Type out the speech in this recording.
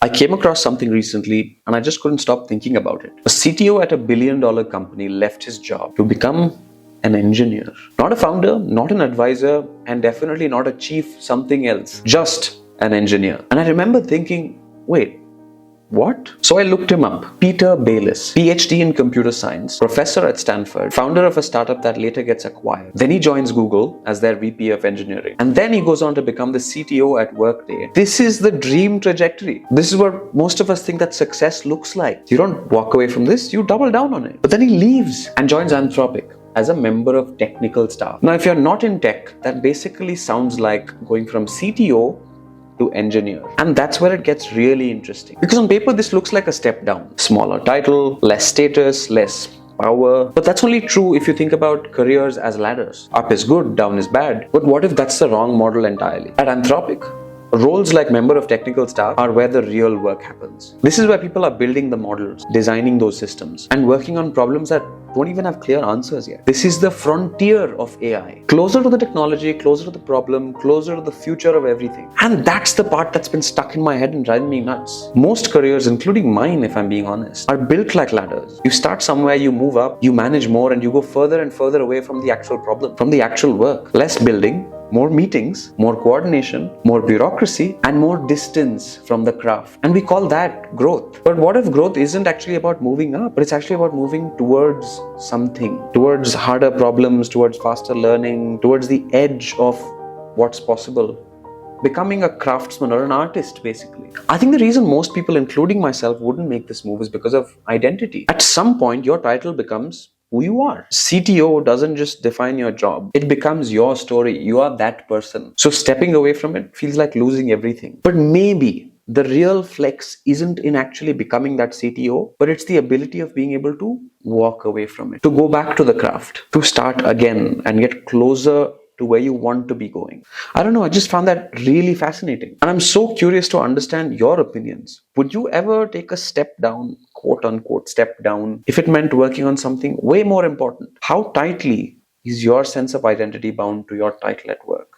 I came across something recently and I just couldn't stop thinking about it. A CTO at a billion-dollar company left his job to become an engineer. Not a founder, not an advisor, and definitely not a chief something else. Just an engineer. And I remember thinking, wait, what? So I looked him up. Peter Baylis, PhD in computer science, professor at Stanford, founder of a startup that later gets acquired. Then he joins Google as their VP of engineering. And then he goes on to become the CTO at Workday. This is the dream trajectory. This is what most of us think that success looks like. You don't walk away from this, you double down on it. But then he leaves and joins Anthropic as a member of technical staff. Now, if you're not in tech, that basically sounds like going from CTO to engineer. And that's where it gets really interesting. Because on paper, this looks like a step down. Smaller title, less status, less power. But that's only true if you think about careers as ladders. Up is good, down is bad. But what if that's the wrong model entirely? At Anthropic, roles like member of technical staff are where the real work happens. This is where people are building the models, designing those systems, and working on problems that don't even have clear answers yet. This is the frontier of AI. Closer to the technology, closer to the problem, closer to the future of everything. And that's the part that's been stuck in my head and driving me nuts. Most careers, including mine if I'm being honest, are built like ladders. You start somewhere, you move up, you manage more, and you go further and further away from the actual problem, from the actual work. Less building, more meetings, more coordination, more bureaucracy, and more distance from the craft. And we call that growth. But what if growth isn't actually about moving up, but it's actually about moving towards something, towards harder problems, towards faster learning, towards the edge of what's possible? Becoming a craftsman or an artist, basically. I think the reason most people, including myself, wouldn't make this move is because of identity. At some point, your title becomes who you are. CTO doesn't just define your job. It becomes your story. You are that person. So stepping away from it feels like losing everything. But maybe the real flex isn't in actually becoming that CTO, but it's the ability of being able to walk away from it, to go back to the craft, to start again and get closer to where you want to be going. I don't know, I just found that really fascinating. And I'm so curious to understand your opinions. Would you ever take a step down, quote unquote, step down, if it meant working on something way more important? How tightly is your sense of identity bound to your title at work?